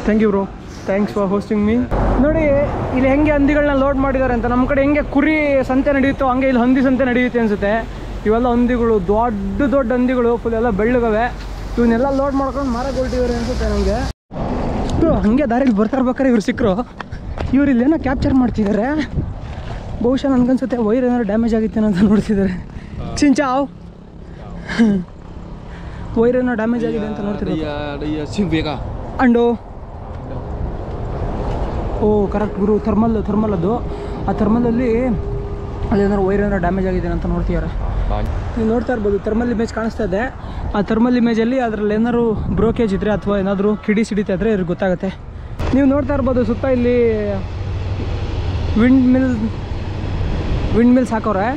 Thank you bro, thanks for hosting me. ನೋಡಿ ಇಲ್ಲಿ ಹೆಂಗೆ ಹಂದಿಗಳನ್ನ ಲೋಡ್ ಮಾಡಿದ್ದಾರೆ ಅಂತ. ನಮ್ಮ ಕಡೆ ಹೆಂಗೆ ಕುರಿ ಸಂತೆ ನಡೆಯುತ್ತೋ ಹಂಗೆ ಇಲ್ಲಿ ಹಂದಿ ಸಂತೆ ನಡೆಯುತ್ತೆ ಅನಿಸುತ್ತೆ. ಇವೆಲ್ಲ ಹಂದಿಗಳು ದೊಡ್ಡ ದೊಡ್ಡ ಹಂದಿಗಳು, ಫುಲ್ ಎಲ್ಲ ಬೆಳ್ಳಗವೆ. ಇವನ್ನೆಲ್ಲ ಲೋಡ್ ಮಾಡ್ಕೊಂಡು ಮಾರಗೊಳ್ತಿದ್ದಾರೆ ಅನಿಸುತ್ತೆ ನನಗೆ. ಹಾಗೆ ದಾರಿಲಿ ಬರ್ತಾ ಇರ್ಬೇಕಾದ್ರೆ ಇವ್ರು ಸಿಕ್ಕರು. ಇವ್ರು ಇಲ್ಲೇನೋ ಕ್ಯಾಪ್ಚರ್ ಮಾಡ್ತಿದ್ದಾರೆ. ಬಹುಶಃ ನನಗನ್ಸುತ್ತೆ ವೈರ್ ಏನಾದ್ರು ಡ್ಯಾಮೇಜ್ ಆಗಿತ್ತೇನೋ ಅಂತ ನೋಡ್ತಿದ್ದಾರೆ. ಚಿಂಚಾವ್ ವೈರ್ ಏನೋ ಡ್ಯಾಮೇಜ್ ಆಗಿದೆ ಅಂತ ನೋಡ್ತಿದ್ದಾರೆ. ಅಂಡು ಓ ಕರೆಕ್ಟ್ ಗುರು, ಥರ್ಮಲ್ ಅದು. ಆ ಥರ್ಮಲಲ್ಲಿ ಅಲ್ಲೇನಾದ್ರು ವೈರ್ ಏನಾದ್ರು ಡ್ಯಾಮೇಜ್ ಆಗಿದೆ ಅಂತ ನೋಡ್ತಿದ್ದಾರೆ. ನೀವು ನೋಡ್ತಾ ಇರ್ಬೋದು, ಥರ್ಮಲ್ ಇಮೇಜ್ ಕಾಣಿಸ್ತಾ ಇದೆ. ಆ ಥರ್ಮಲ್ ಇಮೇಜಲ್ಲಿ ಅದರಲ್ಲಿ ಏನಾದ್ರು ಬ್ರೋಕೇಜ್ ಇದ್ದರೆ ಅಥವಾ ಏನಾದರೂ ಕಿಡಿ ಸಿಡಿತಾ ಇದ್ದರೆ ಇವ್ರಿಗೆ ಗೊತ್ತಾಗುತ್ತೆ. ನೀವು ನೋಡ್ತಾ ಇರ್ಬೋದು ಸುತ್ತ ಇಲ್ಲಿ ವಿಂಡ್ ಮಿಲ್ಸ್ ಹಾಕೋರೆ.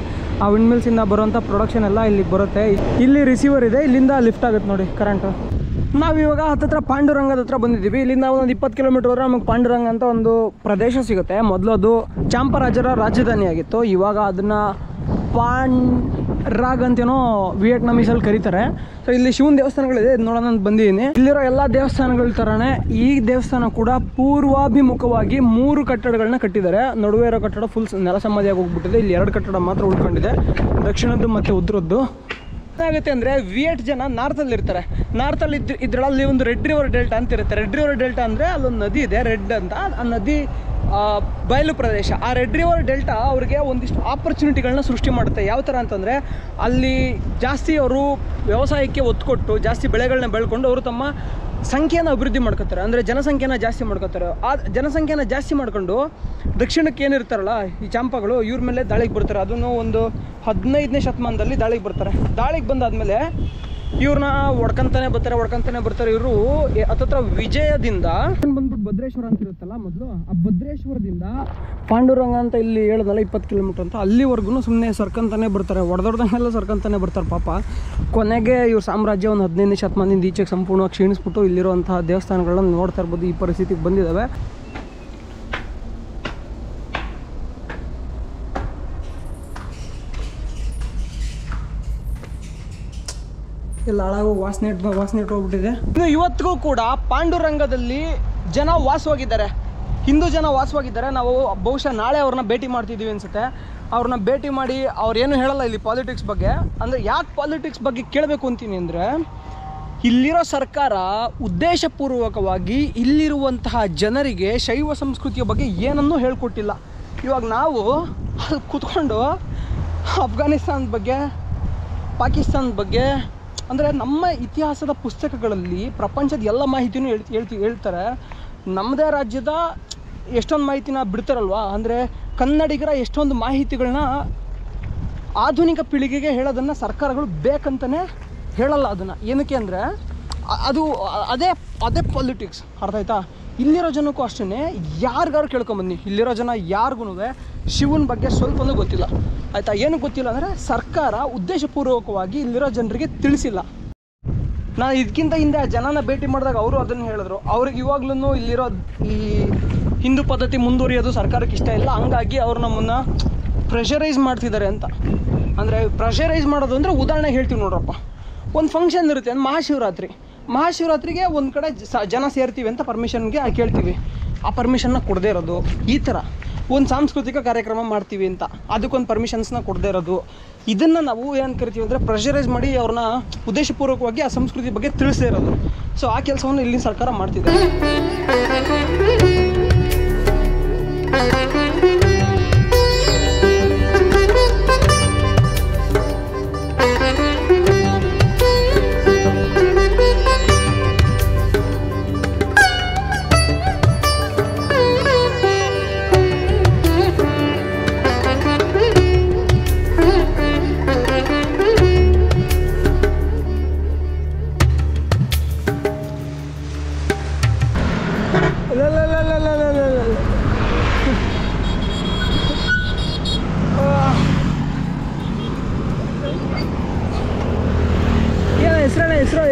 ಆ ವಿಂಡ್ ಮಿಲ್ಸಿಂದ ಬರುವಂಥ ಪ್ರೊಡಕ್ಷನ್ ಎಲ್ಲ ಇಲ್ಲಿಗೆ ಬರುತ್ತೆ. ಇಲ್ಲಿ ರಿಸೀವರ್ ಇದೆ, ಇಲ್ಲಿಂದ ಲಿಫ್ಟ್ ಆಗುತ್ತೆ ನೋಡಿ ಕರೆಂಟು. ನಾವಿವಾಗ ಹತ್ತತ್ರ ಪಾಂಡುರಂಗದ ಹತ್ರ ಬಂದಿದ್ದೀವಿ. ಇಲ್ಲಿಂದ ಒಂದು 20 ಕಿಲೋಮೀಟರ್ ಹೋದರೆ ನಮಗೆ ಪಾಂಡುರಂಗ ಅಂತ ಒಂದು ಪ್ರದೇಶ ಸಿಗುತ್ತೆ. ಮೊದಲು ಅದು ಚಾಂಪರಾಜರ ರಾಜಧಾನಿಯಾಗಿತ್ತು. ಇವಾಗ ಅದನ್ನು ಪಾಂಡ್ರಾಗ್ ಅಂತೇನೋ ವಿಯೆಟ್ನಾಮೀಸಲ್ಲಿ ಕರೀತಾರೆ. ಸೊ ಇಲ್ಲಿ ಶಿವನ ದೇವಸ್ಥಾನಗಳಿದೆ, ಇದು ನೋಡೋಣ ಅಂತ ಬಂದಿದ್ದೀನಿ. ಇಲ್ಲಿರೋ ಎಲ್ಲ ದೇವಸ್ಥಾನಗಳ ಥರನೇ ಈ ದೇವಸ್ಥಾನ ಕೂಡ ಪೂರ್ವಾಭಿಮುಖವಾಗಿ 3 ಕಟ್ಟಡಗಳನ್ನ ಕಟ್ಟಿದ್ದಾರೆ. ನಡುವೆ ಇರೋ ಕಟ್ಟಡ ಫುಲ್ ನೆಲ ಸಮಾಧಿಯಾಗಿ ಹೋಗ್ಬಿಟ್ಟಿದೆ. ಇಲ್ಲಿ 2 ಕಟ್ಟಡ ಮಾತ್ರ ಉಳ್ಕೊಂಡಿದೆ, ದಕ್ಷಿಣದ್ದು ಮತ್ತು ಉತ್ತರದ್ದು. ಏನಾಗುತ್ತೆ ಅಂದರೆ ವಿಯೆಟ್ ಜನ ನಾರ್ತಲ್ಲಿ ಇರ್ತಾರೆ. ನಾರ್ತಲ್ಲಿ ಇದರಲ್ಲಿ ಒಂದು ರೆಡ್ ರಿವರ್ ಡೆಲ್ಟಾ ಅಂತ ಇರುತ್ತೆ. ರೆಡ್ ರಿವರ್ ಡೆಲ್ಟಾ ಅಂದರೆ ಅಲ್ಲೊಂದು ನದಿ ಇದೆ, ರೆಡ್ ಅಂತ. ಆ ನದಿ ಬಯಲು ಪ್ರದೇಶ. ಆ ರೆಡ್ ರಿವರ್ ಡೆಲ್ಟಾ ಅವ್ರಿಗೆ ಒಂದಿಷ್ಟು ಆಪರ್ಚುನಿಟಿಗಳನ್ನ ಸೃಷ್ಟಿ ಮಾಡುತ್ತೆ. ಯಾವ ಥರ ಅಂತಂದರೆ ಅಲ್ಲಿ ಜಾಸ್ತಿ ಅವರು ವ್ಯವಸಾಯಕ್ಕೆ ಒತ್ತು ಕೊಟ್ಟು ಜಾಸ್ತಿ ಬೆಳೆಗಳನ್ನ ಬೆಳ್ಕೊಂಡು ಅವರು ತಮ್ಮ ಸಂಖ್ಯೆನ ಅಭಿವೃದ್ಧಿ ಮಾಡ್ಕೋತಾರೆ. ಅಂದರೆ ಜನಸಂಖ್ಯೆನ ಜಾಸ್ತಿ ಮಾಡ್ಕೋತಾರೆ. ಆ ಜನಸಂಖ್ಯೆನ ಜಾಸ್ತಿ ಮಾಡ್ಕೊಂಡು ದಕ್ಷಿಣಕ್ಕೆ ಏನಿರ್ತಾರಲ್ಲ ಈ ಚಾಂಪಗಳು, ಇವ್ರ ಮೇಲೆ ದಾಳಿಗೆ ಬರ್ತಾರೆ. ಅದನ್ನು ಒಂದು 15ನೇ ಶತಮಾನದಲ್ಲಿ ದಾಳಿಗೆ ಬರ್ತಾರೆ. ದಾಳಿಗೆ ಬಂದಾದಮೇಲೆ ಇವ್ರನ್ನ ಹೊಡ್ಕೊಂತಾನೆ ಬರ್ತಾರೆ. ಇವರು ಹತ್ತತ್ರ ವಿಜಯದಿಂದ ಬಂದ್ಬಿಟ್ಟು ಭದ್ರೇಶ್ವರ ಅಂತ ಇರುತ್ತಲ್ಲ ಮೊದಲು, ಆ ಭದ್ರೇಶ್ವರದಿಂದ ಪಾಂಡುರಂಗ ಅಂತ ಇಲ್ಲಿ ಹೇಳೋದಲ್ಲ 20 ಕಿಲೋಮೀಟರ್ ಅಂತ, ಅಲ್ಲಿವರೆಗೂ ಸುಮ್ಮನೆ ಸರ್ಕಂತಾನೆ ಬರ್ತಾರೆ. ಹೊಡೆದೊಡ್ದಂಗೆಲ್ಲ ಸರ್ಕಂತಾನೆ ಬರ್ತಾರೆ ಪಾಪ. ಕೊನೆಗೆ ಇವ್ರ ಸಾಮ್ರಾಜ್ಯ ಒಂದು 15ನೇ ಶತಮಾನದಿಂದ ಈಚೆಗೆ ಸಂಪೂರ್ಣವಾಗಿ ಕ್ಷೀಣಿಸ್ಬಿಟ್ಟು ಇಲ್ಲಿರುವಂತಹ ದೇವಸ್ಥಾನಗಳನ್ನ ನೋಡ್ತಾ ಇರ್ಬೋದು ಈ ಪರಿಸ್ಥಿತಿಗೆ ಬಂದಿದ್ದಾವೆ. ಎಲ್ಲ ಹಾಳಾಗೋ ವಾಸನೆ ಇಟ್ಕೊಂಡ್ಬಿಟ್ಟಿದೆ. ಇನ್ನು ಇವತ್ತಿಗೂ ಕೂಡ ಪಾಂಡುರಂಗದಲ್ಲಿ ಜನ ವಾಸವಾಗಿದ್ದಾರೆ, ಹಿಂದೂ ಜನ ವಾಸವಾಗಿದ್ದಾರೆ. ನಾವು ಬಹುಶಃ ನಾಳೆ ಅವ್ರನ್ನ ಭೇಟಿ ಮಾಡ್ತಿದ್ದೀವಿ ಅನಿಸುತ್ತೆ. ಅವ್ರನ್ನ ಭೇಟಿ ಮಾಡಿ ಅವ್ರೇನು ಹೇಳಲ್ಲ ಇಲ್ಲಿ ಪಾಲಿಟಿಕ್ಸ್ ಬಗ್ಗೆ. ಅಂದರೆ ಯಾಕೆ ಪಾಲಿಟಿಕ್ಸ್ ಬಗ್ಗೆ ಕೇಳಬೇಕು ಅಂತೀನಿ ಅಂದರೆ, ಇಲ್ಲಿರೋ ಸರ್ಕಾರ ಉದ್ದೇಶಪೂರ್ವಕವಾಗಿ ಇಲ್ಲಿರುವಂತಹ ಜನರಿಗೆ ಶೈವ ಸಂಸ್ಕೃತಿಯ ಬಗ್ಗೆ ಏನನ್ನೂ ಹೇಳ್ಕೊಟ್ಟಿಲ್ಲ. ಇವಾಗ ನಾವು ಅಲ್ಲಿ ಕೂತ್ಕೊಂಡು ಅಫ್ಘಾನಿಸ್ತಾನದ ಬಗ್ಗೆ, ಪಾಕಿಸ್ತಾನದ ಬಗ್ಗೆ, ಅಂದರೆ ನಮ್ಮ ಇತಿಹಾಸದ ಪುಸ್ತಕಗಳಲ್ಲಿ ಪ್ರಪಂಚದ ಎಲ್ಲ ಮಾಹಿತಿನೂ ಹೇಳ್ತಾರೆ. ನಮ್ಮದೇ ರಾಜ್ಯದ ಎಷ್ಟೊಂದು ಮಾಹಿತಿನ ಬಿಡ್ತಾರಲ್ವ. ಅಂದರೆ ಕನ್ನಡಿಗರ ಎಷ್ಟೊಂದು ಮಾಹಿತಿಗಳನ್ನ ಆಧುನಿಕ ಪೀಳಿಗೆಗೆ ಹೇಳೋದನ್ನು ಸರ್ಕಾರಗಳು ಬೇಕಂತಲೇ ಹೇಳಲ್ಲ. ಅದನ್ನು ಏನಕ್ಕೆ ಅಂದರೆ ಅದೇ ಪಾಲಿಟಿಕ್ಸ್. ಅರ್ಥ ಆಯ್ತಾ? ಇಲ್ಲಿರೋ ಜನಕ್ಕೂ ಅಷ್ಟೇ, ಯಾರಿಗಾರು ಕೇಳ್ಕೊಂಬನ್ನಿ, ಇಲ್ಲಿರೋ ಜನ ಯಾರಿಗೂ ಶಿವನ ಬಗ್ಗೆ ಸ್ವಲ್ಪನೂ ಗೊತ್ತಿಲ್ಲ. ಆಯಿತಾ? ಏನಕ್ಕೆ ಗೊತ್ತಿಲ್ಲ ಅಂದರೆ ಸರ್ಕಾರ ಉದ್ದೇಶಪೂರ್ವಕವಾಗಿ ಇಲ್ಲಿರೋ ಜನರಿಗೆ ತಿಳಿಸಿಲ್ಲ. ನಾನು ಇದಕ್ಕಿಂತ ಹಿಂದೆ ಆ ಜನನ ಭೇಟಿ ಮಾಡಿದಾಗ ಅವರು ಅದನ್ನು ಹೇಳಿದ್ರು. ಅವ್ರಿಗೆ ಇವಾಗ್ಲೂ ಇಲ್ಲಿರೋ ಈ ಹಿಂದೂ ಪದ್ಧತಿ ಮುಂದುವರಿಯೋದು ಸರ್ಕಾರಕ್ಕೆ ಇಷ್ಟ ಇಲ್ಲ. ಹಂಗಾಗಿ ಅವ್ರು ನಮ್ಮನ್ನು ಪ್ರೆಷರೈಸ್ ಮಾಡ್ತಿದ್ದಾರೆ ಅಂತ. ಅಂದರೆ ಪ್ರೆಷರೈಸ್ ಮಾಡೋದು ಅಂದರೆ ಉದಾಹರಣೆ ಹೇಳ್ತೀವಿ ನೋಡ್ರಪ್ಪ. ಒಂದು ಫಂಕ್ಷನ್ ಇರುತ್ತೆ, ಒಂದು ಮಹಾಶಿವರಾತ್ರಿಗೆ ಒಂದು ಕಡೆ ಜನ ಸೇರ್ತೀವಿ ಅಂತ ಪರ್ಮಿಷನ್ಗೆ ಕೇಳ್ತೀವಿ. ಆ ಪರ್ಮಿಷನ್ನ ಕೊಡದೇ ಇರೋದು. ಈ ಥರ ಒಂದು ಸಾಂಸ್ಕೃತಿಕ ಕಾರ್ಯಕ್ರಮ ಮಾಡ್ತೀವಿ ಅಂತ ಅದಕ್ಕೊಂದು ಪರ್ಮಿಷನ್ಸ್ನ ಕೊಡದೇ ಇರೋದು. ಇದನ್ನು ನಾವು ಏನು ಕರಿತೀವಿ ಅಂದರೆ ಪ್ರೆಷರೈಸ್ ಮಾಡಿ ಅವ್ರನ್ನ ಉದ್ದೇಶಪೂರ್ವಕವಾಗಿ ಆ ಸಂಸ್ಕೃತಿ ಬಗ್ಗೆ ತಿಳಿಸದೇ ಇರೋದು. ಸೊ ಆ ಕೆಲಸವನ್ನು ಇಲ್ಲಿ ಸರ್ಕಾರ ಮಾಡ್ತಿದೆ.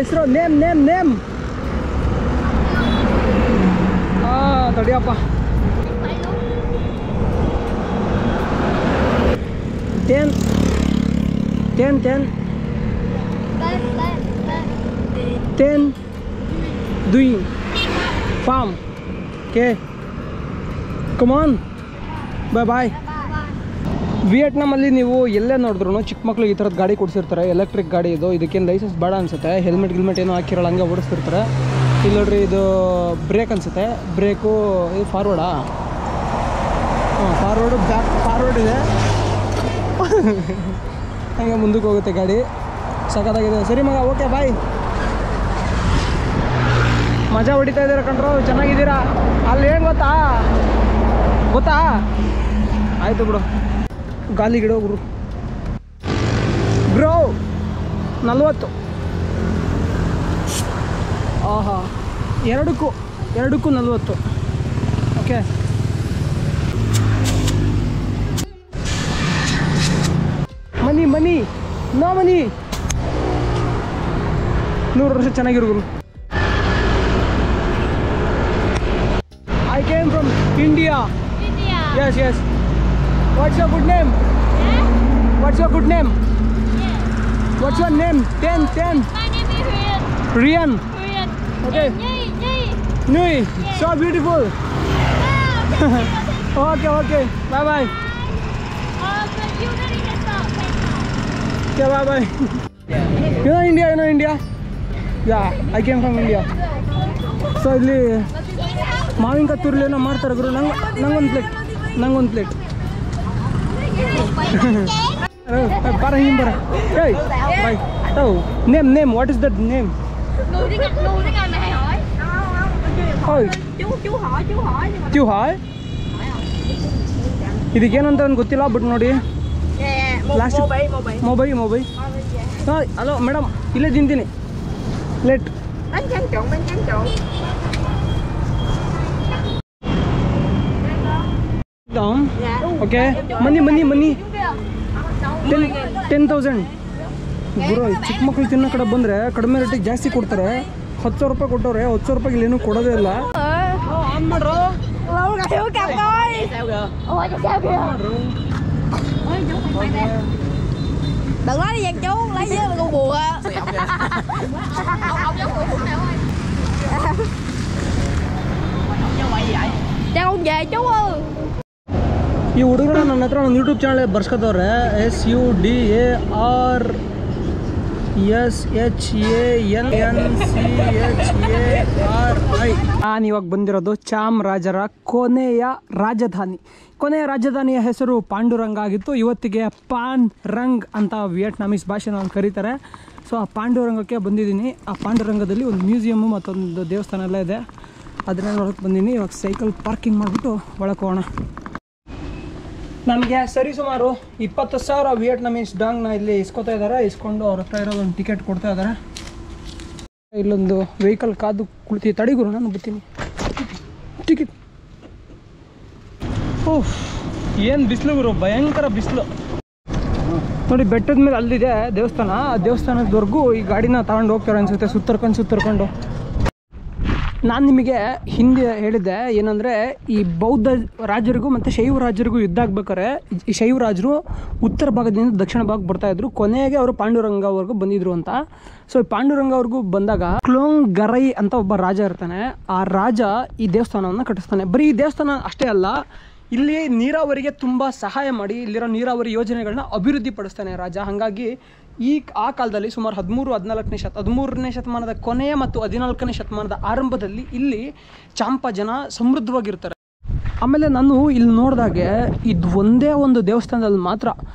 ಹೆಸರು ನೇಮ್ ತಡಿಯಪ್ಪ. 10 doing farm okay come on bye bye. ವಿಯೆಟ್ನಾಮಲ್ಲಿ ನೀವು ಎಲ್ಲೇ ನೋಡಿದ್ರು ಚಿಕ್ಕ ಮಕ್ಳಿಗೆ ಈ ಥರದ ಗಾಡಿ ಕೊಡಿಸಿರ್ತಾರೆ. ಎಲೆಕ್ಟ್ರಿಕ್ ಗಾಡಿ ಇದು. ಇದಕ್ಕೇನು ಲೈಸೆನ್ಸ್ ಬೇಡ ಅನಿಸುತ್ತೆ. ಹೆಲ್ಮೆಟ್ ಏನೋ ಹಾಕಿರೋಲ್ಲ, ಹಂಗೆ ಓಡಿಸ್ತಿರ್ತಾರೆ. ಇಲ್ಲಿ ನೋಡ್ರಿ, ಇದು ಬ್ರೇಕ್ ಅನಿಸುತ್ತೆ. ಬ್ರೇಕು ಇದು ಫಾರ್ವರ್ಡಾ? ಹಾಂ, ಫಾರ್ವರ್ಡು ಫಾರ್ವರ್ಡ್ ಇದೆ. ಹಂಗೆ ಮುಂದಕ್ಕೆ ಹೋಗುತ್ತೆ ಗಾಡಿ. ಸಖತ್ತಾಗಿದೆ. ಸರಿ ಮಗ, ಓಕೆ ಬಾಯ್. ಮಜಾ ಹೊಡಿತಾ ಇದ್ದೀರಾ ಕಣ್ರು, ಚೆನ್ನಾಗಿದ್ದೀರಾ. ಅಲ್ಲಿ ಏನು ಗೊತ್ತಾ ಆಯಿತು ಬಿಡು. ಗಾಲಿ ಗಿಡ ಬ್ರೋ 40. ಆಹಾ, ಎರಡಕ್ಕೂ 40. Okay, money no money. 100 ವರ್ಷ ಚೆನ್ನಾಗಿರು ಗುರು. I came from India. Yes. What's your good name? What's your good name? What's your name? 10. My name is Rian. Okay. Nui. So beautiful. Okay. Bye. But you don't even stop. Okay, bye. You know India? Yeah, I came from India. So ಇಲ್ಲಿ ಮಾವಿನಕಾಯಿ ತುರ್ಲಿ ಏನೋ ಮಾಡ್ತಾರೆ ಗುರು. ನಂಗೊಂದು plate. Para him para. Hey, bye. Oh, name. What is that name? Người tiếng Anh này hỏi. Oi. Chú hỏi. Chú hỏi. ಇದಕ್ಕೇನಂತ ನನಗೆ ಗೊತ್ತಿಲ್ಲ, but ನೋಡಿ last mobile. ಹಾಂ, ಹಲೋ ಮೇಡಮ್, ಇಲ್ಲೇ ತಿಂತೀನಿ. Late. Bánh tráng trộn. Okay, money 10,000 ಗುರು. ಚಿಕ್ಕ ಮಕ್ಳು ತಿನ್ನೋ ಕಡೆ ಬಂದರೆ ಕಡಿಮೆ ರೇಟಿಗೆ ಜಾಸ್ತಿ ಕೊಡ್ತಾರೆ. 10,000 ರೂಪಾಯಿ ಕೊಟ್ಟವ್ರೆ, 10,000 ರೂಪಾಯಿಗೆ ಇಲ್ಲೇನು ಕೊಡೋದೇ ಇಲ್ಲ. ಆನ್ ಮಾಡ್ರು. Lâu rồi thiếu cặp coi. Ôi sao kìa. Đừng nói đi Giang chú, lấy với con buồn à. Ông giống người phụ nữ ơi. Cho con về chú ơi. ಈ ಹುಡುಗರು ನನ್ನ ಹತ್ರ ಒಂದು ಯೂಟ್ಯೂಬ್ ಚಾನಲ್ ಬರ್ಸ್ಕೊತವ್ರೆ. SUDRSHANNCHARI. ನಾನು ಇವಾಗ ಬಂದಿರೋದು ಚಾಮರಾಜರ ಕೊನೆಯ ರಾಜಧಾನಿಯ ಹೆಸರು ಪಾಂಡುರಂಗ ಆಗಿತ್ತು. ಇವತ್ತಿಗೆ ಪಾನ್ ರಂಗ್ ಅಂತ ವಿಯೆಟ್ನಾಮೀಸ್ ಭಾಷೆನಲ್ಲಿ ಕರೀತಾರೆ. ಸೊ ಆ ಪಾಂಡುರಂಗಕ್ಕೆ ಬಂದಿದ್ದೀನಿ. ಆ ಪಾಂಡುರಂಗದಲ್ಲಿ ಒಂದು ಮ್ಯೂಸಿಯಮ್ಮು ಮತ್ತೊಂದು ದೇವಸ್ಥಾನ ಎಲ್ಲ ಇದೆ. ಅದನ್ನೇ ನೋಡೋಕ್ಕೆ ಬಂದಿದ್ದೀನಿ. ಇವಾಗ ಸೈಕಲ್ ಪಾರ್ಕಿಂಗ್ ಮಾಡಿಬಿಟ್ಟು ಒಳಗೆ ಹೋಗೋಣ. ನಮಗೆ ಸರಿಸುಮಾರು 20,000 ವಿಯೆಟ್ನಾಮೀಸ್ ಡಾಂಗ್ನ ಇಲ್ಲಿ ಇಸ್ಕೊತಾ ಇದ್ದಾರೆ. ಇಸ್ಕೊಂಡು ಅವ್ರ ಹತ್ರ ಇರೋದು ಒಂದು ಟಿಕೆಟ್ ಕೊಡ್ತಾ ಇದ್ದಾರೆ. ಇಲ್ಲೊಂದು ವೆಹಿಕಲ್ ಕಾದು ಕುಳಿತಿ ತಡಿಗುರು, ನಾನು ಬರ್ತೀನಿ. ಟಿಕೆಟ್. ಓಹ್, ಏನು ಬಿಸಿಲು ಗುರು, ಭಯಂಕರ ಬಿಸಿಲು ನೋಡಿ. ಬೆಟ್ಟದ ಮೇಲೆ ಅಲ್ಲಿದೆ ದೇವಸ್ಥಾನ. ಆ ದೇವಸ್ಥಾನದವರೆಗೂ ಈ ಗಾಡಿನ ತಗೊಂಡು ಹೋಗ್ತಾರೆ ಅನಿಸುತ್ತೆ, ಸುತ್ತರ್ಕೊಂಡು. ನಾನು ನಿಮಗೆ ಹಿಂದೆ ಹೇಳಿದ್ದೆ ಏನಂದರೆ, ಈ ಬೌದ್ಧ ರಾಜರಿಗೂ ಮತ್ತು ಶೈವ ರಾಜರಿಗೂ ಯುದ್ಧ ಆಗ್ಬೇಕಾರೆ ಈ ಶೈವ ರಾಜರು ಉತ್ತರ ಭಾಗದಿಂದ ದಕ್ಷಿಣ ಭಾಗಕ್ಕೆ ಬರ್ತಾಯಿದ್ರು. ಕೊನೆಗೆ ಅವರು ಪಾಂಡುರಂಗವರೆಗೂ ಬಂದಿದ್ರು ಅಂತ. ಸೊ ಈ ಪಾಂಡುರಂಗವ್ರಿಗೂ ಬಂದಾಗ ಕ್ಲೋಂಗ್ ಗರೈ ಅಂತ ಒಬ್ಬ ರಾಜ ಇರ್ತಾನೆ. ಆ ರಾಜ ಈ ದೇವಸ್ಥಾನವನ್ನು ಕಟ್ಟಿಸ್ತಾನೆ. ಬರೀ ಈ ದೇವಸ್ಥಾನ ಅಷ್ಟೇ ಅಲ್ಲ, ಇಲ್ಲಿ ನೀರಾವರಿಗೆ ತುಂಬ ಸಹಾಯ ಮಾಡಿ ಇಲ್ಲಿರೋ ನೀರಾವರಿ ಯೋಜನೆಗಳನ್ನ ಅಭಿವೃದ್ಧಿ ಪಡಿಸ್ತಾನೆ ರಾಜ. ಹಾಗಾಗಿ ಆ ಕಾಲದಲ್ಲಿ ಸುಮಾರು 13ನೇ ಶತಮಾನದ ಕೊನೆಯ ಮತ್ತು 14ನೇ ಶತಮಾನದ ಆರಂಭದಲ್ಲಿ ಇಲ್ಲಿ ಚಾಂಪಾ ಜನ ಸಮೃದ್ಧವಾಗಿರ್ತಾರೆ. ಆಮೇಲೆ ನಾನು ಇಲ್ಲಿ ನೋಡಿದಾಗೆ ಇದು ಒಂದೇ ಒಂದು ದೇವಸ್ಥಾನದಲ್ಲಿ ಮಾತ್ರ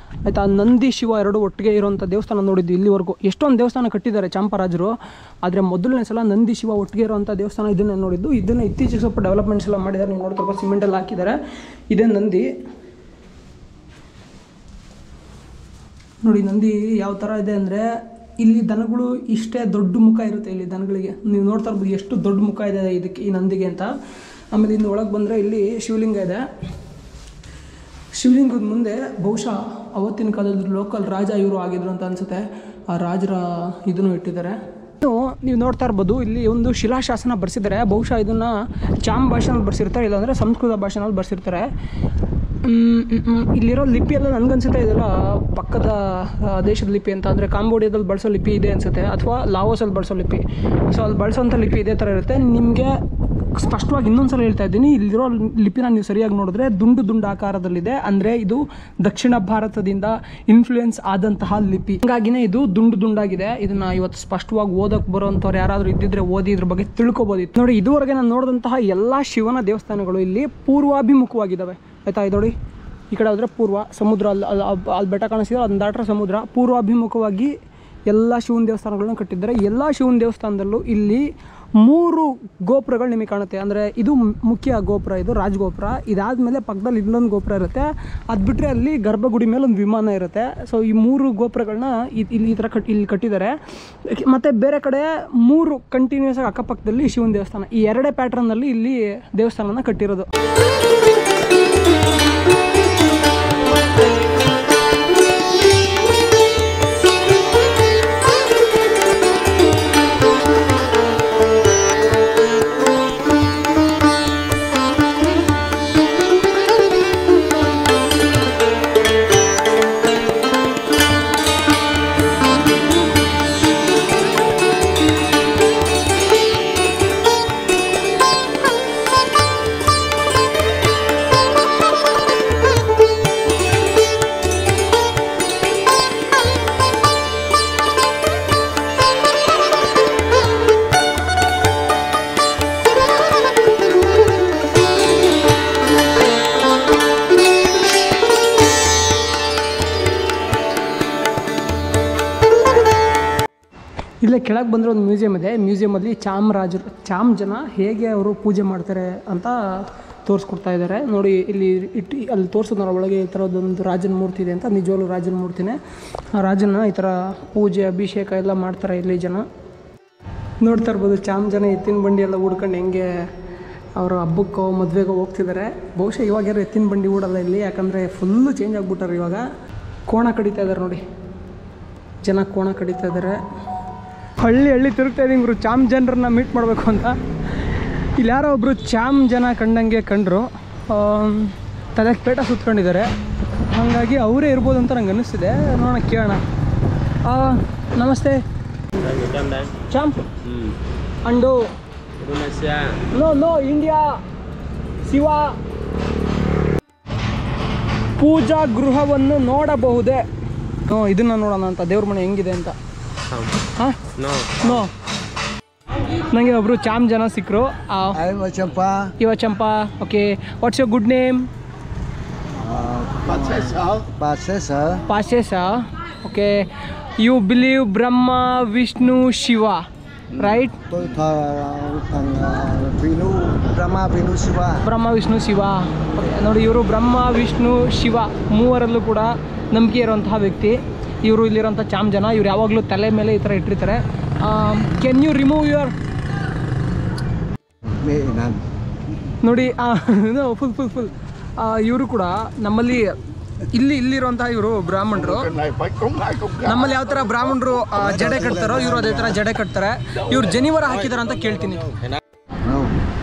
ಆಯಿತಾ, ನಂದಿ ಶಿವ 2 ಒಟ್ಟಿಗೆ ಇರೋವಂಥ ದೇವಸ್ಥಾನ ನೋಡಿದ್ದು ಇಲ್ಲಿವರೆಗೂ. ಎಷ್ಟೊಂದು ದೇವಸ್ಥಾನ ಕಟ್ಟಿದ್ದಾರೆ ಚಾಂಪಾರಾಜರು, ಆದರೆ ಮೊದಲನೇ ಸಲ ನಂದಿ ಶಿವ ಒಟ್ಟಿಗೆ ಇರೋವಂಥ ದೇವಸ್ಥಾನ ಇದನ್ನೇ ನೋಡಿದ್ದು. ಇದನ್ನು ಇತ್ತೀಚೆಗೆ ಸ್ವಲ್ಪ ಡೆವಲಪ್ಮೆಂಟ್ಸ್ ಎಲ್ಲ ಮಾಡಿದ್ದಾರೆ. ನೀವು ನೋಡ್ತಾರೆ, ಸಿಮೆಂಟೆಲ್ಲ ಹಾಕಿದ್ದಾರೆ. ಇದೇ ನಂದಿ ನೋಡಿ. ನಂದಿ ಯಾವ ಥರ ಇದೆ ಅಂದರೆ, ಇಲ್ಲಿ ದನಗಳು ಇಷ್ಟೇ ದೊಡ್ಡ ಮುಖ ಇರುತ್ತೆ ಇಲ್ಲಿ ದನಗಳಿಗೆ. ನೀವು ನೋಡ್ತಾ ಇರ್ಬೋದು ಎಷ್ಟು ದೊಡ್ಡ ಮುಖ ಇದೆ ಇದಕ್ಕೆ, ಈ ನಂದಿಗೆ ಅಂತ. ಆಮೇಲೆ ಇನ್ನು ಒಳಗೆ ಬಂದರೆ ಇಲ್ಲಿ ಶಿವಲಿಂಗ ಇದೆ. ಶಿವಲಿಂಗದ ಮುಂದೆ ಬಹುಶಃ ಅವತ್ತಿನ ಕಾಲದಲ್ಲಿ ಲೋಕಲ್ ರಾಜ ಇವರು ಆಗಿದ್ರು ಅಂತ ಅನಿಸುತ್ತೆ. ಆ ರಾಜರ ಇದನ್ನು ಇಟ್ಟಿದ್ದಾರೆ. ನೀವು ನೋಡ್ತಾ ಇರ್ಬೋದು ಇಲ್ಲಿ ಒಂದು ಶಿಲಾಶಾಸನ ಬರ್ಸಿದ್ದಾರೆ. ಬಹುಶಃ ಇದನ್ನು ಚಾಮ್ ಭಾಷೆನಲ್ಲಿ ಬರ್ಸಿರ್ತಾರೆ, ಇಲ್ಲಾಂದರೆ ಸಂಸ್ಕೃತ ಭಾಷೆನಲ್ಲಿ ಬರ್ಸಿರ್ತಾರೆ. ಇಲ್ಲಿರೋ ಲಿಪಿ ಎಲ್ಲ ನನಗನ್ಸುತ್ತೆ ಇದೆಲ್ಲ ಪಕ್ಕದ ದೇಶದ ಲಿಪಿ ಅಂತ. ಅಂದರೆ ಕಾಂಬೋಡಿಯಾದಲ್ಲಿ ಬಳಸೋ ಲಿಪಿ ಇದೆ ಅನಿಸುತ್ತೆ, ಅಥವಾ ಲಾವೋಸಲ್ಲಿ ಬಳಸೋ ಲಿಪಿ. ಸೊ ಅಲ್ಲಿ ಬಳಸೋಂಥ ಲಿಪಿ ಇದೇ ಥರ ಇರುತ್ತೆ. ನಿಮಗೆ ಸ್ಪಷ್ಟವಾಗಿ ಇನ್ನೊಂದ್ಸಲ ಹೇಳ್ತಾ ಇದ್ದೀನಿ, ಇಲ್ಲಿರೋ ಲಿಪಿನ ನೀವು ಸರಿಯಾಗಿ ನೋಡಿದ್ರೆ ದುಂಡು ಆಕಾರದಲ್ಲಿದೆ. ಅಂದರೆ ಇದು ದಕ್ಷಿಣ ಭಾರತದಿಂದ ಇನ್ಫ್ಲೂಯೆನ್ಸ್ ಆದಂತಹ ಲಿಪಿ, ಹಾಗಾಗಿನೇ ಇದು ದುಂಡಾಗಿದೆ. ಇದನ್ನ ಇವತ್ತು ಸ್ಪಷ್ಟವಾಗಿ ಓದಕ್ಕೆ ಬರೋಂಥವ್ರು ಯಾರಾದರೂ ಇದ್ದಿದ್ರೆ ಓದಿ ಇದ್ರ ಬಗ್ಗೆ ತಿಳ್ಕೊಬೋದಿತ್ತು. ನೋಡಿ, ಇದುವರೆಗೆ ನಾನು ನೋಡಿದಂತಹ ಎಲ್ಲ ಶಿವನ ದೇವಸ್ಥಾನಗಳು ಇಲ್ಲಿ ಪೂರ್ವಾಭಿಮುಖವಾಗಿದ್ದಾವೆ. ಆಯಿತಾ? ಇದು ನೋಡಿ, ಈ ಕಡೆ ಹೋದರೆ ಪೂರ್ವ ಸಮುದ್ರ, ಅಲ್ಲಿ ಬೆಟ್ಟ ಕಾಣಿಸಿದ್ರೆ ಅದನ್ನ ದಾಟ್ರೆ ಸಮುದ್ರ. ಪೂರ್ವಾಭಿಮುಖವಾಗಿ ಎಲ್ಲ ಶಿವನ ದೇವಸ್ಥಾನಗಳನ್ನ ಕಟ್ಟಿದ್ದಾರೆ. ಎಲ್ಲ ಶಿವನ ದೇವಸ್ಥಾನದಲ್ಲೂ ಇಲ್ಲಿ 3 ಗೋಪುರಗಳು ನಿಮಗೆ ಕಾಣುತ್ತೆ. ಅಂದರೆ ಇದು ಮುಖ್ಯ ಗೋಪುರ, ಇದು ರಾಜಗೋಪುರ. ಇದಾದಮೇಲೆ ಪಕ್ಕದಲ್ಲಿ ಇನ್ನೊಂದು ಗೋಪುರ ಇರುತ್ತೆ. ಅದು ಬಿಟ್ಟರೆ ಅಲ್ಲಿ ಗರ್ಭಗುಡಿ ಮೇಲೆ ಒಂದು ವಿಮಾನ ಇರುತ್ತೆ. ಸೊ ಈ 3 ಗೋಪುರಗಳನ್ನ ಇಲ್ಲಿ ಈ ಥರ ಇಲ್ಲಿ ಕಟ್ಟಿದ್ದಾರೆ. ಮತ್ತು ಬೇರೆ ಕಡೆ 3 ಕಂಟಿನ್ಯೂಸ್ ಆಗಿ ಅಕ್ಕಪಕ್ಕದಲ್ಲಿ ಶಿವನ ದೇವಸ್ಥಾನ. ಈ 2 ಪ್ಯಾಟ್ರನ್ನಲ್ಲಿ ಇಲ್ಲಿ ದೇವಸ್ಥಾನನ ಕಟ್ಟಿರೋದು. ಇಲ್ಲೇ ಕೆಳಗೆ ಬಂದರೆ ಒಂದು ಮ್ಯೂಸಿಯಂ ಇದೆ. ಮ್ಯೂಸಿಯಮಲ್ಲಿ ಚಾಮ್ ಜನ ಹೇಗೆ ಅವರು ಪೂಜೆ ಮಾಡ್ತಾರೆ ಅಂತ ತೋರಿಸ್ಕೊಡ್ತಾ ಇದ್ದಾರೆ. ನೋಡಿ, ಇಲ್ಲಿ ಅಲ್ಲಿ ತೋರಿಸೋದು ಒಳಗೆ ಈ ಥರದ್ದೊಂದು ರಾಜನ ಮೂರ್ತಿ ಇದೆ ಅಂತ. ನಿಜವಾಗ್ಲೂ ರಾಜನ ಮೂರ್ತಿನೇ. ಆ ರಾಜನ ಈ ಥರ ಪೂಜೆ ಅಭಿಷೇಕ ಎಲ್ಲ ಮಾಡ್ತಾರೆ ಇಲ್ಲಿ ಜನ. ನೋಡ್ತಾ ಇರ್ಬೋದು, ಚಾಮ್ ಜನ ಎತ್ತಿನ ಬಂಡಿ ಎಲ್ಲ ಹುಡ್ಕೊಂಡು ಹೆಂಗೆ ಅವರ ಹಬ್ಬಕ್ಕೋ ಮದುವೆಗೋ ಹೋಗ್ತಿದ್ದಾರೆ. ಬಹುಶಃ ಇವಾಗ ಯಾರು ಎತ್ತಿನ ಬಂಡಿ ಓಡಲ್ಲ ಇಲ್ಲಿ, ಯಾಕಂದರೆ ಫುಲ್ಲು ಚೇಂಜ್ ಆಗಿಬಿಟ್ಟಾರೆ ಇವಾಗ. ಕೋಣ ಕಡಿತಾ ಇದ್ದಾರೆ ನೋಡಿ, ಜನ ಕೋಣ ಕಡಿತಾ ಇದ್ದಾರೆ. ಹಳ್ಳಿ ತಿರುಗ್ತಾ ಇದ್ದೀನಿ ಗುರು, ಚಾಮ್ ಜನರನ್ನ ಮೀಟ್ ಮಾಡಬೇಕು ಅಂತ. ಇಲ್ಲಿ ಯಾರೋ ಒಬ್ಬರು ಚಾಮ್ ಜನ ಕಂಡಂಗೆ ಕಂಡರು, ತಲೆಗೆ ಪೇಟ ಸುತ್ಕೊಂಡಿದ್ದಾರೆ. ಹಾಗಾಗಿ ಅವರೇ ಇರ್ಬೋದು ಅಂತ ನಂಗೆ ಅನ್ನಿಸ್ತಿದೆ. ನೋಡೋಣ, ಕೇಳೋಣ. ನಮಸ್ತೆ. ಚಾಮ್ ಅಂಡು ನೋ ಇಂಡಿಯಾ ಶಿವ ಪೂಜಾ ಗೃಹವನ್ನು ನೋಡಬಹುದೇ? ಇದನ್ನ ನೋಡೋಣ ಅಂತ, ದೇವ್ರ ಮನೆ ಹೆಂಗಿದೆ ಅಂತ. ಹಾಂ ನೋ ನನಗೆ ಒಬ್ಬರು ಚಾಮ್ ಜನ ಸಿಕ್ಕರು. ಇವ Champa. Okay, what's your good name? ಪಾಶೇಸ. Okay, you believe Brahma Vishnu Shiva, right? Brahma Vishnu Shiva. ನೋಡಿ, ಇವರು ಬ್ರಹ್ಮ ವಿಷ್ಣು ಶಿವ ಮೂವರಲ್ಲೂ ಕೂಡ ನಂಬಿಕೆ ಇರುವಂತಹ ವ್ಯಕ್ತಿ ಇವರು. ಇಲ್ಲಿರೋಂಥ ಚಾಮ್ ಜನ, ಇವ್ರು ಯಾವಾಗಲೂ ತಲೆ ಮೇಲೆ ಈ ಥರ ಇಟ್ಟಿರ್ತಾರೆ. ಕ್ಯಾನ್ ಯು ರಿಮೂವ್ ಯುವರ್ ನೋಡಿ ಫುಲ್ ಇವರು ಕೂಡ ನಮ್ಮಲ್ಲಿ ಇಲ್ಲಿರುವಂತಹ ಇವರು ಬ್ರಾಹ್ಮಣರು. ನಮ್ಮಲ್ಲಿ ಯಾವ ಥರ ಬ್ರಾಹ್ಮಣರು ಜಡೆ ಕಟ್ತಾರೋ ಇವರು ಅದೇ ಥರ ಜಡೆ ಕಟ್ತಾರೆ. ಇವ್ರು ಜನಿವಾರ ಹಾಕಿದಾರ ಅಂತ ಕೇಳ್ತೀನಿ.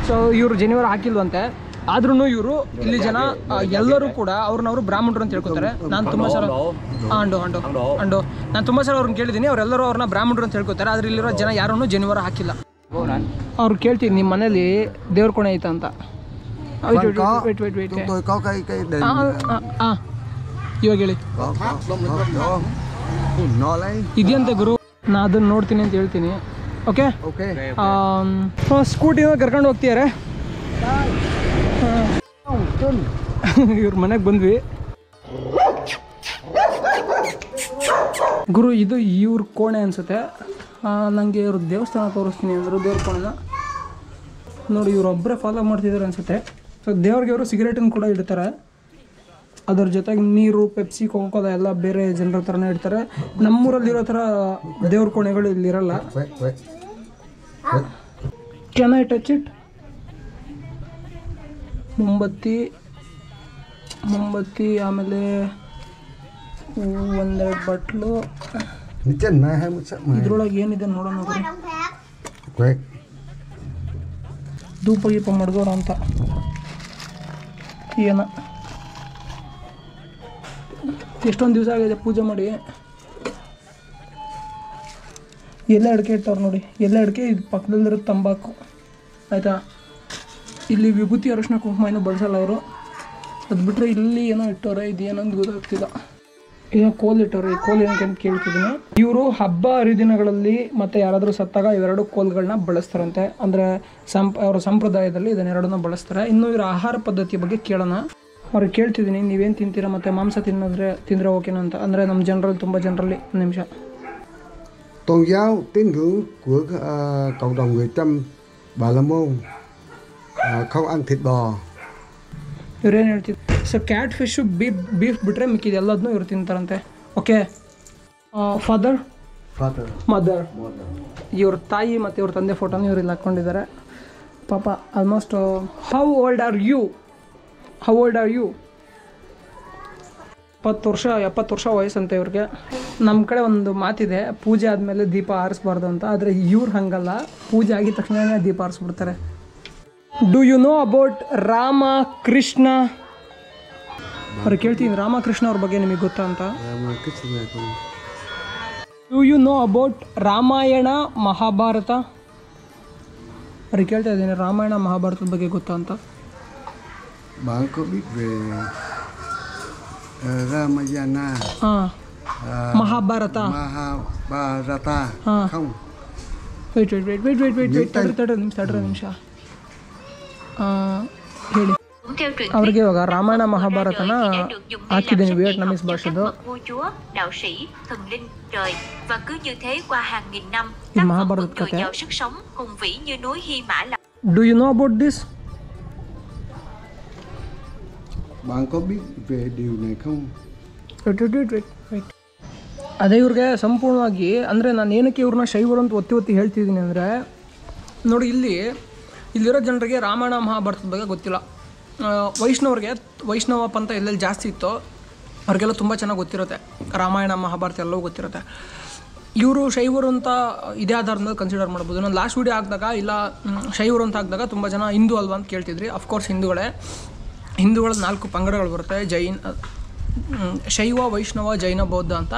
ಸೊ ಇವರು ಜನಿವಾರ ಹಾಕಿಲ್ವಂತೆ, ಆದ್ರೂ ಇವರು ಇಲ್ಲಿ ಜನ ಎಲ್ಲರೂ ಕೂಡ ಅವ್ರನ್ನವರು ಬ್ರಾಹ್ಮಣರು ಅಂತ ಹೇಳ್ಕೊತಾರೆ. ನಾನು ತುಂಬ ಸಲ ನಾನು ತುಂಬ ಸಲ ಅವ್ರನ್ನ ಕೇಳಿದ್ದೀನಿ, ಅವರೆಲ್ಲರೂ ಅವ್ರನ್ನ ಬ್ರಾಹ್ಮಣರು ಅಂತ ಹೇಳ್ಕೊತಾರೆ. ಆದರೆ ಇಲ್ಲಿರೋ ಜನ ಯಾರೂ ಜನಿವಾರ ಹಾಕಿಲ್ಲ. ಅವ್ರು ಕೇಳ್ತೀನಿ, ನಿಮ್ಮ ಮನೇಲಿ ದೇವ್ರ ಕೋಣೆ ಐತಾ ಅಂತ. ಇವಾಗ ಹೇಳಿ ಇದೆಯಂತೆ ಗುರು, ನಾ ಅದನ್ನು ನೋಡ್ತೀನಿ ಅಂತ ಹೇಳ್ತೀನಿ. ಓಕೆ, ಸ್ಕೂಟಿನ ಕರ್ಕೊಂಡು ಹೋಗ್ತಿದ್ದಾರೆ. ಇವ್ರ ಮನೆಗೆ ಬಂದ್ವಿ ಗುರು. ಇದು ಇವ್ರ ಕೋಣೆ ಅನಿಸುತ್ತೆ. ನನಗೆ ಇವ್ರ ದೇವಸ್ಥಾನ ತೋರಿಸ್ತೀನಿ ಅಂದರು, ದೇವ್ರ ಕೋಣೆನ. ನೋಡಿ, ಇವರೊಬ್ಬರೇ ಫಾಲೋ ಮಾಡ್ತಿದ್ದಾರೆ ಅನಿಸುತ್ತೆ. ಸೊ ದೇವ್ರಿಗೆ ಅವರು ಸಿಗರೇಟನ್ನು ಕೂಡ ಇಡ್ತಾರೆ. ಅದರ ಜೊತೆಗೆ ನೀರು, ಪೆಪ್ಸಿ, ಕೋಕೋಲಾ ಎಲ್ಲ ಬೇರೆ ಜನರ ಥರನೇ ಇಡ್ತಾರೆ. ನಮ್ಮೂರಲ್ಲಿರೋ ಥರ ದೇವ್ರ ಕೋಣೆಗಳು ಇಲ್ಲಿರಲ್ಲ. Can I touch it? ಮೊಂಬತ್ತಿ ಆಮೇಲೆ ಒಂದೆರಡು ಬಟ್ಲು. ಇದ್ರೊಳಗೆ ಏನಿದೆ ನೋಡೋಣ. ಧೂಪ ಗೀಪ ಮಡ್ಗೋಣ ಅಂತ ಏನ. ಎಷ್ಟೊಂದು ದಿವಸ ಆಗಿದೆ ಪೂಜೆ ಮಾಡಿ. ಎಲ್ಲ ಅಡಿಕೆ ಇಟ್ಟವ್ರು ನೋಡಿ, ಎಲ್ಲ ಅಡಿಕೆ. ಇದು ಪಕ್ಕದಲ್ಲಿರೋ ತಂಬಾಕು, ಆಯಿತಾ? ಇಲ್ಲಿ ವಿಭೂತಿ ಅರಿಶಿನ ಕುಂಕುಮ ಏನೋ ಬಳಸಲ್ಲ ಅವರು. ಅದು ಬಿಟ್ಟರೆ ಇಲ್ಲಿ ಏನೋ ಇಟ್ಟವ್ರೆ, ಇದು ಏನಂದು ಗೊತ್ತಾಗ್ತಿಲ್ಲ. ಏನೋ ಕೋಲ್ ಇಟ್ಟವ್ರೆ, ಈ ಕೋಲ್ ಏನಕ್ಕೆ ಅಂತ ಕೇಳ್ತಿದ್ದೀನಿ. ಇವರು ಹಬ್ಬ ಹರಿದಿನಗಳಲ್ಲಿ ಮತ್ತು ಯಾರಾದರೂ ಸತ್ತಾಗ ಇವೆರಡು ಕೋಲ್ಗಳನ್ನ ಬಳಸ್ತಾರಂತೆ. ಅಂದರೆ ಅವರ ಸಂಪ್ರದಾಯದಲ್ಲಿ ಇದನ್ನೆರಡನ್ನ ಬಳಸ್ತಾರೆ. ಇನ್ನು ಇವರ ಆಹಾರ ಪದ್ಧತಿಯ ಬಗ್ಗೆ ಕೇಳೋಣ. ಅವ್ರಿಗೆ ಕೇಳ್ತಿದ್ದೀನಿ, ನೀವೇನು ತಿಂತೀರಾ ಮತ್ತು ಮಾಂಸ ತಿಂದರೆ ಓಕೆನಾ ಅಂತ. ಅಂದರೆ ನಮ್ಮ ಜನರಲ್ಲಿ ತುಂಬ ಜನರಲ್ಲಿ ಒಂದು ನಿಮಿಷ. Tôn giáo tín ngưỡng của cộng đồng người Chăm Bà La Môn không ăn thịt bò. ಇವ್ರೇನು ಹೇಳ್ತಿದ್ರು, ಸೊ ಕ್ಯಾಟ್ ಫಿಶು ಬೀಫ್ ಬಿಟ್ಟರೆ ಮಿಕ್ಕಿದ ಎಲ್ಲದನ್ನೂ ಇವ್ರು ತಿಂತಾರಂತೆ. ಓಕೆ. ಫಾದರ್ ಮದರ್, ಇವ್ರ ತಾಯಿ ಮತ್ತು ಇವ್ರ ತಂದೆ ಫೋಟೋನ ಇವ್ರು ಇಲ್ಲಿ ಹಾಕ್ಕೊಂಡಿದ್ದಾರೆ ಪಾಪ. Almost how old are you? 70 ವರ್ಷ ವಯಸ್ಸಂತೆ ಇವ್ರಿಗೆ. ನಮ್ಮ ಕಡೆ ಒಂದು ಮಾತಿದೆ, ಪೂಜೆ ಆದಮೇಲೆ ದೀಪ ಆರಿಸ್ಬಾರ್ದು ಅಂತ. ಆದರೆ ಇವ್ರು ಹಾಗಲ್ಲ, ಪೂಜೆ ಆಗಿದ ತಕ್ಷಣವೇ ದೀಪ ಆರಿಸ್ಬಿಡ್ತಾರೆ. Do you know about Rama Krishna? ಅವ್ರಿಗೆ ಕೇಳ್ತೀನಿ, ರಾಮಕೃಷ್ಣ ಅವ್ರ ಬಗ್ಗೆ ನಿಮಗೆ ಗೊತ್ತಾ ಅಂತ. Do you know about Ramayana Mahabharata? ಅವ್ರಿಗೆ ಕೇಳ್ತಾ ಇದ್ದೀನಿ, ರಾಮಾಯಣ ಮಹಾಭಾರತದ ಬಗ್ಗೆ ಗೊತ್ತಾ ಅಂತ. Bạn có biết về Ramayana? Mahabharata không? ತಡ್ರಿ ನಿಮಿಷ ಹೇಳಿ. ಅವ್ರಿಗೆ ಇವಾಗ ರಾಮಾಯಣ ಮಹಾಭಾರತನ ಹಾಕಿದ್ದೀನಿ ವಿಯೆಟ್ನಾಮೀಸ್ ಭಾಷೆದು. ಇದು ಮಹಾಭಾರತದ ಕಥೆ. Do you know about this? Bạn có biết về điều này không? ಅದೇ ಇವ್ರಿಗೆ ಸಂಪೂರ್ಣವಾಗಿ, ಅಂದರೆ ನಾನು ಏನಕ್ಕೆ ಇವ್ರನ್ನ ಶೈವರು ಅಂತ ಒತ್ತಿ ಹೇಳ್ತಿದ್ದೀನಿ ಅಂದರೆ, ನೋಡಿ ಇಲ್ಲಿರೋ ಜನರಿಗೆ ರಾಮಾಯಣ ಮಹಾಭಾರತದ ಬಗ್ಗೆ ಗೊತ್ತಿಲ್ಲ. ವೈಷ್ಣವ ಪಂಥ ಎಲ್ಲೆಲ್ಲಿ ಜಾಸ್ತಿ ಇತ್ತೋ ಅವ್ರಿಗೆಲ್ಲ ತುಂಬ ಚೆನ್ನಾಗಿ ಗೊತ್ತಿರುತ್ತೆ, ರಾಮಾಯಣ ಮಹಾಭಾರತ ಎಲ್ಲವೂ ಗೊತ್ತಿರುತ್ತೆ. ಇವರು ಶೈವರು ಅಂತ ಇದೇ ಆಧಾರದ ಮೇಲೆ ಕನ್ಸಿಡರ್ ಮಾಡ್ಬೋದು. ನಾನು ಲಾಸ್ಟ್ ವೀಡಿಯೋ ಹಾಕಿದಾಗ ಇಲ್ಲ ಶೈವರು ಅಂತ ಹಾಕಿದಾಗ ತುಂಬ ಜನ ಹಿಂದೂ ಅಲ್ವಾ ಅಂತ ಕೇಳ್ತಿದ್ರಿ. ಅಫ್ಕೋರ್ಸ್ ಹಿಂದೂಗಳ 4 ಪಂಗಡಗಳು ಬರುತ್ತೆ. ಶೈವ, ವೈಷ್ಣವ, ಜೈನ, ಬೌದ್ಧ ಅಂತ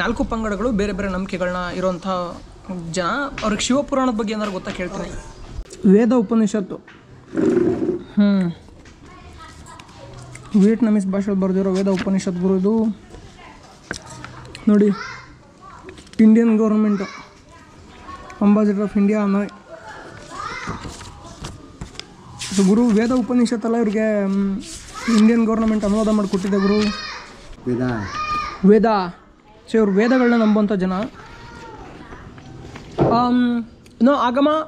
4 ಪಂಗಡಗಳು, ಬೇರೆ ಬೇರೆ ನಂಬಿಕೆಗಳನ್ನ ಇರೋಂಥ ಜನ. ಅವ್ರಿಗೆ ಶಿವಪುರಾಣದ ಬಗ್ಗೆ ಏನಾದ್ರು ಗೊತ್ತಾ ಕೇಳ್ತೀನಿ. ವೇದ ಉಪನಿಷತ್ತು ವಿಯೆಟ್ನಾಮೀಸ್ ಭಾಷೆಯಲ್ಲಿ ಬರೆದಿರೋ ವೇದ ಉಪನಿಷತ್ ಗುರು. ಇದು ನೋಡಿ, Indian government, ambassador of India ಅನ್ನೋ ಗುರು. ವೇದ ಉಪನಿಷತ್ತಲ್ಲ ಇವ್ರಿಗೆ ಇಂಡಿಯನ್ ಗೌರ್ಮೆಂಟ್ ಅನುವಾದ ಮಾಡಿಕೊಟ್ಟಿದೆ ಗುರು. ವೇದ. ಸೊ ಇವ್ರು ವೇದಗಳನ್ನ ನಂಬುವಂಥ ಜನ.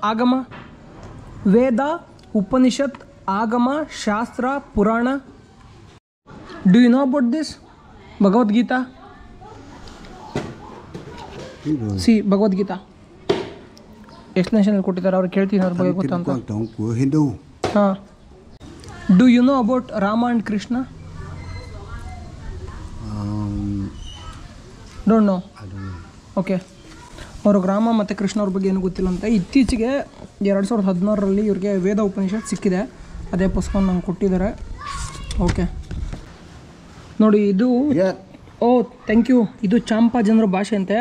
ಆಗಮ, ವೇದ, ಉಪನಿಷತ್, ಆಗಮ, ಶಾಸ್ತ್ರ, ಪುರಾಣ. Do you know about this? Bhagavad Gita. Bhagavad Gita explanation ಕೊಟ್ಟಿದ್ದಾರೆ. ಅವ್ರು ಕೇಳ್ತೀನಿ ಅದ್ರ ಬಗ್ಗೆ ಗೊತ್ತಾ ಅಂತ. ಹಾಂ. Do you know about Rama and Krishna? Don't know. Okay. ಅವ್ರಿಗೆ ರಾಮ ಮತ್ತು ಕೃಷ್ಣ ಅವ್ರ ಬಗ್ಗೆ ಏನೂ ಗೊತ್ತಿಲ್ಲ ಅಂತ. ಇತ್ತೀಚೆಗೆ 2016ರಲ್ಲಿ ಇವ್ರಿಗೆ ವೇದ ಉಪನಿಷತ್ ಸಿಕ್ಕಿದೆ. ಅದೇ ಪುಸ್ತಕ ನಂಗೆ ಕೊಟ್ಟಿದ್ದಾರೆ. ಓಕೆ ನೋಡಿ, ಇದು ಥ್ಯಾಂಕ್ ಯು. ಇದು ಚಾಂಪಾ ಜನರ ಭಾಷೆ ಅಂತೆ.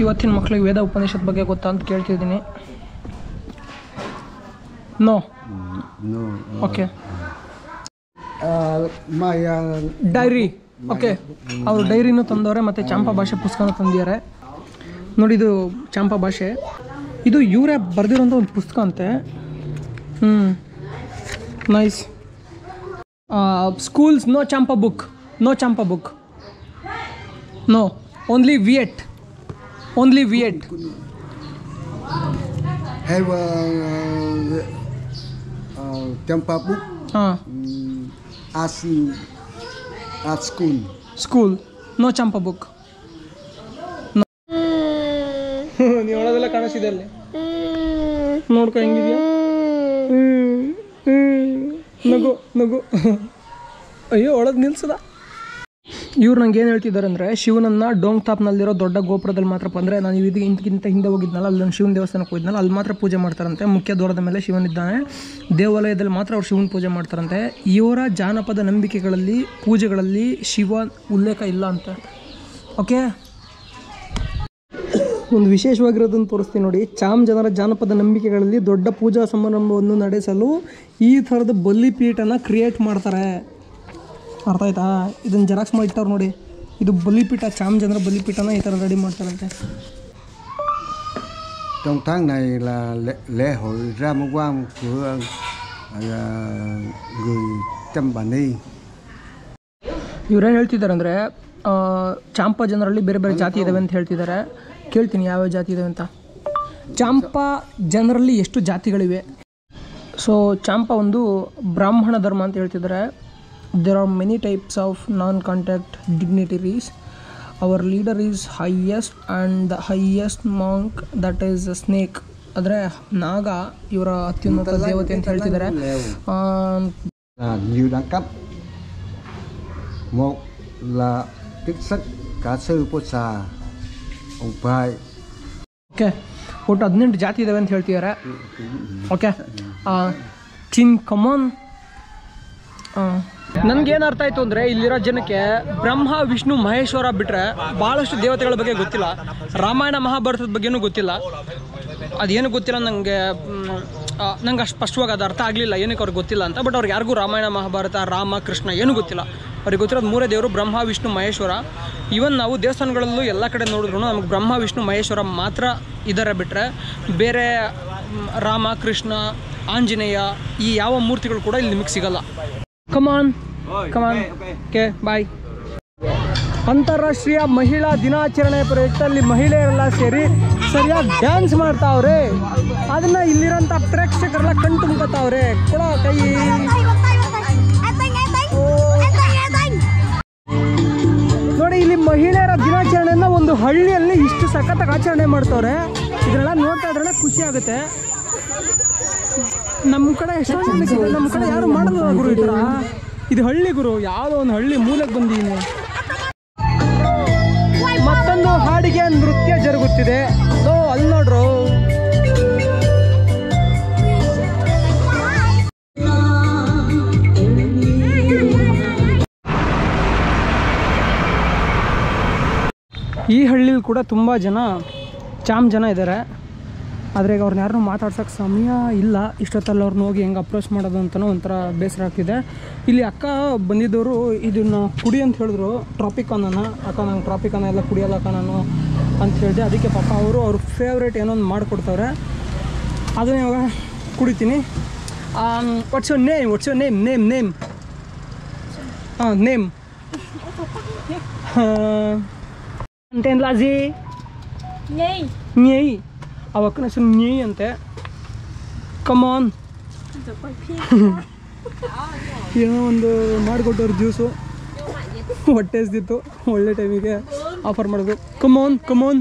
ಇವತ್ತಿನ ಮಕ್ಕಳಿಗೆ ವೇದ ಉಪನಿಷತ್ ಬಗ್ಗೆ ಗೊತ್ತಾ ಅಂತ ಕೇಳ್ತಿದ್ದೀನಿ. ನೋ. ಓಕೆ. ಡೈರಿ. ಓಕೆ, ಅವರು ಡೈರಿನೂ ತಂದವ್ರೆ ಮತ್ತು ಚಾಂಪಾ ಭಾಷೆ ಪುಸ್ತಕನೂ ತಂದಿದ್ದಾರೆ. ನೋಡಿ, ಇದು ಚಾಂಪಾ ಭಾಷೆ. ಇದು ಇವರೇ ಬರೆದಿರೋಂಥ ಒಂದು ಪುಸ್ತಕ ಅಂತೆ. Nice. Schools no Champa book. No, only Viet. Have Champa book. At school. No Champa book. ನೀವು ಹೇಳೋದೆಲ್ಲ ಕಾಣಿಸಿದೆ ಅಲ್ಲಿ. ನೋಡ್ಕೊ ಹೆಂಗಿದೆಯಾ. ನಗು. ಅಯ್ಯೋ, ಒಳಗೆ ನಿಲ್ಸದ. ಇವ್ರು ನಂಗೆ ಏನು ಹೇಳ್ತಿದ್ದಾರೆ ಅಂದರೆ, ಶಿವನನ್ನು ಡೋಂಗ್ತಾಪ್ನಲ್ಲಿರೋ ದೊಡ್ಡ ಗೋಪುರದಲ್ಲಿ ಮಾತ್ರ, ಅಂದರೆ ನಾನು ಇದಕ್ಕಿಂತ ಹಿಂದೆ ಹೋಗಿದ್ನಲ್ಲ, ಅಲ್ಲಿ ಶಿವನ ದೇವಸ್ಥಾನಕ್ಕೆ ಹೋಗಿದ್ನಲ್ಲ, ಅಲ್ಲಿ ಮಾತ್ರ ಪೂಜೆ ಮಾಡ್ತಾರಂತೆ. ಮುಖ್ಯ ದ್ವಾರದ ಮೇಲೆ ಶಿವನಿದ್ದಾನೆ. ದೇವಾಲಯದಲ್ಲಿ ಮಾತ್ರ ಅವ್ರು ಶಿವನ ಪೂಜೆ ಮಾಡ್ತಾರಂತೆ. ಇವರ ಜಾನಪದ ನಂಬಿಕೆಗಳಲ್ಲಿ, ಪೂಜೆಗಳಲ್ಲಿ ಶಿವ ಉಲ್ಲೇಖ ಇಲ್ಲ ಅಂತ. ಓಕೆ. ಒಂದು ವಿಶೇಷವಾಗಿರೋದನ್ನು ತೋರಿಸ್ತೀನಿ ನೋಡಿ. ಚಾಮ್ ಜನರ ಜಾನಪದ ನಂಬಿಕೆಗಳಲ್ಲಿ ದೊಡ್ಡ ಪೂಜಾ ಸಮಾರಂಭವನ್ನು ನಡೆಸಲು ಈ ಥರದ ಬಲಿಪೀಠನ ಕ್ರಿಯೇಟ್ ಮಾಡ್ತಾರೆ. ಅರ್ಥ ಆಯ್ತಾ? ಇದನ್ನು ಜೆರಾಕ್ಸ್ ಮಾಡಿಟ್ಟವ್ರು ನೋಡಿ. ಇದು ಬಲಿಪೀಠ, ಚಾಮ್ ಜನರ ಬಲಿಪೀಠನ ಈ ಥರ ರೆಡಿ ಮಾಡ್ತಾರಂತೆ. Trong tháng này là lễ hội Ramadan của người Chăm Bà Ni. ಇವರೇನು ಹೇಳ್ತಿದ್ದಾರೆ ಅಂದರೆ ಚಾಂಪಾ ಜನರಲ್ಲಿ ಬೇರೆ ಬೇರೆ ಜಾತಿ ಇದ್ದಾವೆ ಅಂತ ಹೇಳ್ತಿದ್ದಾರೆ. ಕೇಳ್ತೀನಿ ಯಾವ್ಯಾವ ಜಾತಿ ಇದ್ದಾವೆ ಅಂತ. ಚಾಂಪಾ ಜನರಲ್ಲಿ ಎಷ್ಟು ಜಾತಿಗಳಿವೆ? ಸೊ ಚಾಂಪಾ ಒಂದು ಬ್ರಾಹ್ಮಣ ಧರ್ಮ ಅಂತ ಹೇಳ್ತಿದ್ದಾರೆ. There are many types of non contact dignitaries. Our leader is highest and the highest monk that is snake. ಅಂದರೆ ನಾಗ ಇವರ ಅತ್ಯುನ್ನತ ದೇವತೆ ಅಂತ ಹೇಳ್ತಿದ್ದಾರೆ. Nhiều đẳng cấp. Một là chức sắc cả sư Bồ Sa, ông Phai. Okay, ಒಟ್ಟು 18 ಜಾತಿ ಇದ್ದಾವೆ ಅಂತ ಹೇಳ್ತಿದ್ದಾರೆ. ಓಕೆ, ಚಿನ್ ಕಮಾನ್. ನನಗೇನು ಅರ್ಥ ಆಯಿತು ಅಂದರೆ ಇಲ್ಲಿರೋ ಜನಕ್ಕೆ ಬ್ರಹ್ಮ ವಿಷ್ಣು ಮಹೇಶ್ವರ ಬಿಟ್ಟರೆ ಭಾಳಷ್ಟು ದೇವತೆಗಳ ಬಗ್ಗೆ ಗೊತ್ತಿಲ್ಲ. ರಾಮಾಯಣ ಮಹಾಭಾರತದ ಬಗ್ಗೆನೂ ಗೊತ್ತಿಲ್ಲ. ಅದೇನು ಗೊತ್ತಿಲ್ಲ ನಂಗೆ ಅಷ್ಟು ಸ್ಪಷ್ಟವಾಗಿ ಅದು ಅರ್ಥ ಆಗಲಿಲ್ಲ ಏನಕ್ಕೆ ಅವ್ರಿಗೆ ಗೊತ್ತಿಲ್ಲ ಅಂತ. ಬಟ್ ಅವ್ರಿಗೆ ಯಾರಿಗೂ ರಾಮಾಯಣ ಮಹಾಭಾರತ ರಾಮ ಕೃಷ್ಣ ಏನೂ ಗೊತ್ತಿಲ್ಲ. ಅವ್ರಿಗೆ ಗೊತ್ತಿರೋದು 3 ದೇವರು, ಬ್ರಹ್ಮ ವಿಷ್ಣು ಮಹೇಶ್ವರ. ಈವನ್ ನಾವು ದೇವಸ್ಥಾನಗಳಲ್ಲೂ ಎಲ್ಲ ಕಡೆ ನೋಡಿದ್ರು ನಮಗೆ ಬ್ರಹ್ಮ ವಿಷ್ಣು ಮಹೇಶ್ವರ ಮಾತ್ರ ಇದ್ದಾರೆ ಬಿಟ್ಟರೆ ಬೇರೆ ರಾಮ ಕೃಷ್ಣ ಆಂಜನೇಯ ಈ ಯಾವ ಮೂರ್ತಿಗಳು ಕೂಡ ಇಲ್ಲಿ ನಿಮಗೆ ಸಿಗಲ್ಲ. Come on okay bye. ಅಂತಾರಾಷ್ಟ್ರೀಯ ಮಹಿಳಾ ದಿನಾಚರಣೆ ಪ್ರಯುಕ್ತಲ್ಲಿ ಮಹಿಳೆಯರೆಲ್ಲ ಸೇರಿ ಸರಿಯಾಗಿ ಡ್ಯಾನ್ಸ್ ಮಾಡ್ತಾವ್ರೆ. ಅದನ್ನ ಇಲ್ಲಿರೋಂಥ ಪ್ರೇಕ್ಷಕರೆಲ್ಲ ಕಣ್ ತುಂಬ್ಕೊತಾವ್ರೆ. ಕೊಡೋ ಕೈ. ನೋಡಿ, ಇಲ್ಲಿ ಮಹಿಳೆಯರ ದಿನಾಚರಣೆಯನ್ನ ಒಂದು ಹಳ್ಳಿಯಲ್ಲಿ ಇಷ್ಟು ಸಖತ್ತಾಗಿ ಆಚರಣೆ ಮಾಡ್ತವ್ರೆ. ಇದನ್ನೆಲ್ಲ ನೋಡ್ತಾ ಇದ್ರೆ ಖುಷಿ ಆಗುತ್ತೆ. ನಮ್ಮ ಕಡೆ ಎಷ್ಟೊಂದು ಜನಕ್ಕೆ ನಮ್ಮ ಕಡೆ ಯಾರು ಮಾಡಲ್ಲ ಗುರು ಈ ಥರ. ಇದು ಹಳ್ಳಿ ಗುರು, ಯಾವುದೋ ಒಂದು ಹಳ್ಳಿ ಮೂಲಕ್ಕೆ ಬಂದಿದ್ದೀನಿ. ಮತ್ತೊಂದು ಹಾಡಿಗೆ ನೃತ್ಯ ಜರುಗುತ್ತಿದೆ. ಅಲ್ಲಿ ನೋಡ್ರು. ಈ ಹಳ್ಳಿಲಿ ಕೂಡ ತುಂಬ ಜನ ಚಾಮ್ ಜನ ಇದ್ದಾರೆ. ಆದರೆ ಈಗ ಅವ್ರನ್ನ ಯಾರನ್ನೂ ಮಾತಾಡ್ಸೋಕ್ಕೆ ಸಮಯ ಇಲ್ಲ. ಇಷ್ಟೊತ್ತಲ್ಲಿ ಅವ್ರನ್ನ ಹೋಗಿ ಹೆಂಗೆ ಅಪ್ರೋಚ್ ಮಾಡೋದು ಅಂತಲೂ ಒಂಥರ ಬೇಸರ ಆಗ್ತಿದೆ. ಇಲ್ಲಿ ಅಕ್ಕ ಬಂದಿದ್ದವರು ಇದನ್ನು ಕುಡಿ ಅಂತ ಹೇಳಿದ್ರು, ಟ್ರಾಪಿಕಾನನ್ನು. ಅಕ್ಕ ನಂಗೆ ಟ್ರಾಪಿಕಾನ ಎಲ್ಲ ಕುಡಿಯಲ್ಲ ಅಕ್ಕ ನಾನು ಅಂತ ಹೇಳಿದೆ. ಅದಕ್ಕೆ ಪಾಪ ಅವ್ರ ಫೇವ್ರೇಟ್ ಏನೋ ಒಂದು ಮಾಡಿಕೊಡ್ತವ್ರೆ. ಅದನ್ನ ಇವಾಗ ಕುಡಿತೀನಿ. What's your name? ನೇಮ್ ಅಂತೇನು ಲಾಜಿ? ನ್ಯೈ. ಅವಕ್ಕನ ಹೆಸರು ನ್ಯೈ ಅಂತೆ. ಕಮಾನ್. ಏನೋ ಒಂದು ಮಾಡಿಕೊಟ್ಟವ್ರು ಜ್ಯೂಸು. ಹೊಟ್ಟೆ ಹಸ್ದಿತ್ತು, ಒಳ್ಳೆ ಟೈಮಿಗೆ ಆಫರ್ ಮಾಡೋದು. ಕಮಾನ್